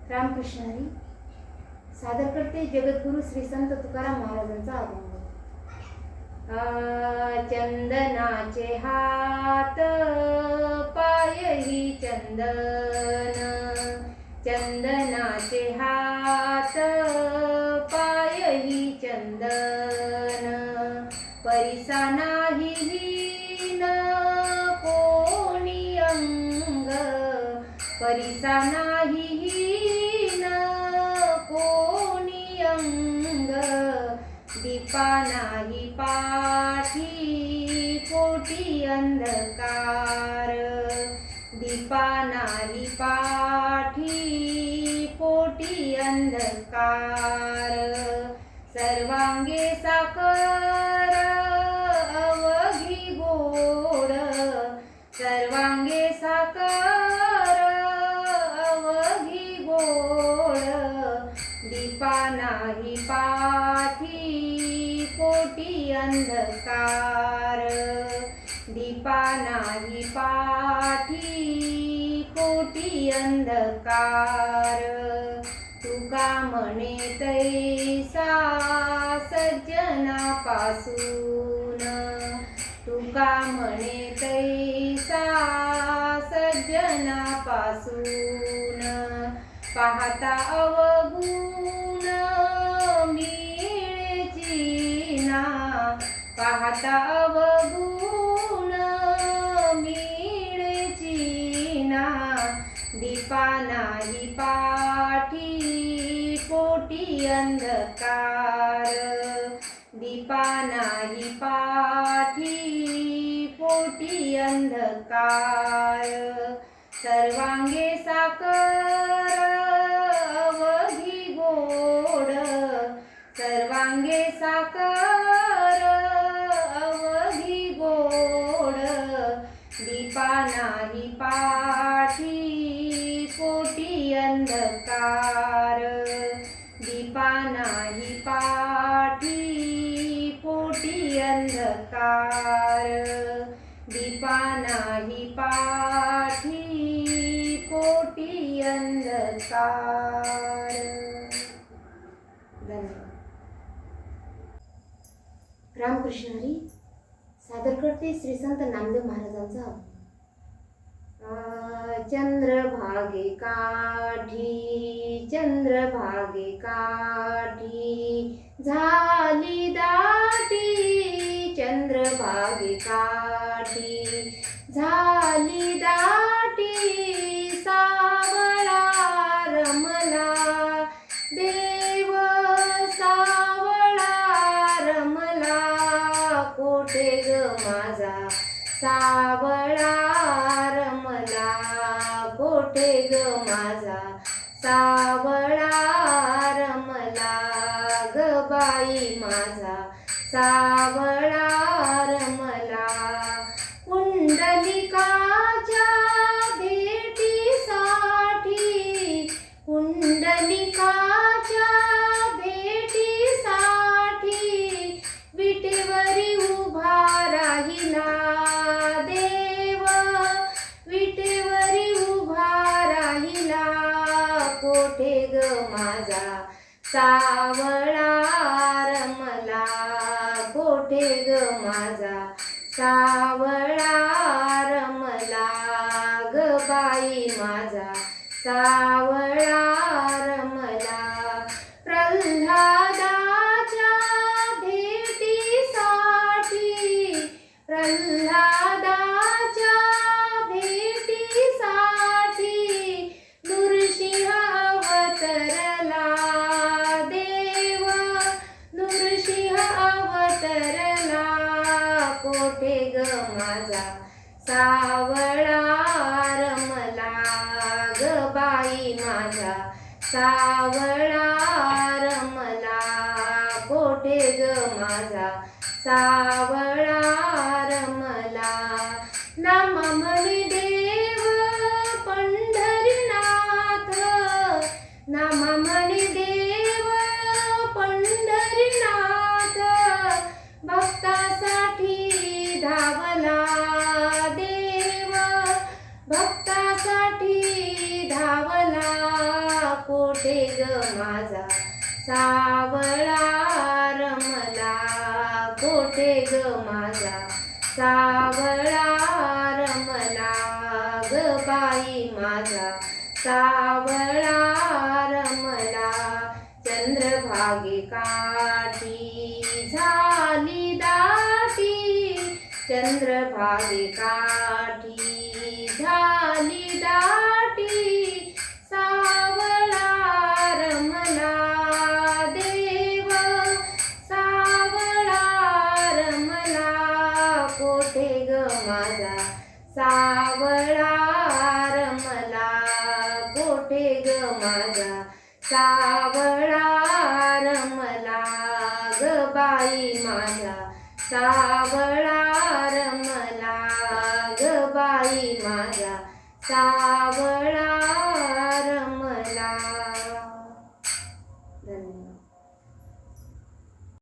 रामकृष्ण हरी सादर करते जगद्गुरु श्री संत तुकाराम महाराजांचा अभंग। चंदनाचे हात पायही चंदन, चंदनाचे हात पायही चंदन, परिसा नाही हीन कोणी अंग, परिसा नाही हीन कोणी अंग, दीपा नाही पाठी पोटी अंधकार, दीपा नाही पाठी पोटी अंधकार, सर्वांगे साकर अवघी गोड, सर्वांगे साकर अवघी गोड, दीपा नाही पाठी पोटी अंधकार, दीपा नाही पाठी पोटी अंधकार, तुका म्हणे तैसा सज्जनापासून, तुका म्हणे तैसा सज्जनापासून, पाहता अवगुण मिळेची ना, पाहता अवगुण मिळेची ना, दीपा नाही पाठी पोटी अंधकार, दीपा नाही पाठी पोटी अंधकार, सर्वांगे साकर अवघी गोड, सर्वांगे साकर अवघी गोड, दीपा नाही पाठी पोटी अंधकार, दीपा नाही पाठी पोटी अंधकार, दीपा नाही पाठी पोटी अंधकार। धन्यवाद। रामकृष्ण हरी सादर करते श्री संत नामदेव महाराजांचा। चंद्रभागे काठी, चंद्रभागे काठी झाली दाटी, चंद्रभागे काठी झाली दाटी, सावळा रमला देव, सावळा रमला कोठे ग माझा, सावळा रमला कोठे ग माझा, सावळा रमला ग बाई माझा, सावळा रमला, कुंडलिकाच्या भेटीसाठी, कुंडलिकाच्या भेटीसाठी, विटेवरी उभा राहिला देव, विटेवरी उभा राहिला कोठे ग माझा, सावळा रमला कोठे ग माझा, सावळा रमला ग बाई माझा, सावळा रमला, प्रल्हादाच्या भेटीसाठी, प्रल्हादाच्या भेटीसाठी, नृसिंह अवतरला देव, नृसिंह अवतरला कोठे ग माझा, सावळा रमला ग बाई माझा, सावळा रमला कोठे ग माझा, सावळा रमला, नाम म्हणे देव पंढरीनाथ, नाम म्हणे देव पंढरीनाथ, भक्तासाठी धावला देव, भक्तासाठी धावला माझा सावळा रमला कोठे ग माझा सावळा रमला ग बाई माझा सावळा रमला चंद्रभागे काठी झाली दाटी चंद्रभागे काठी झाली दाटी सावळा रमला देव सावळा रमला कोठे ग माझा सावळा रमला कोठे ग माझा सावळा रमला ग बाई माझा सावळा रमला ग बाई माझा सावळा रमला. धन्यवाद.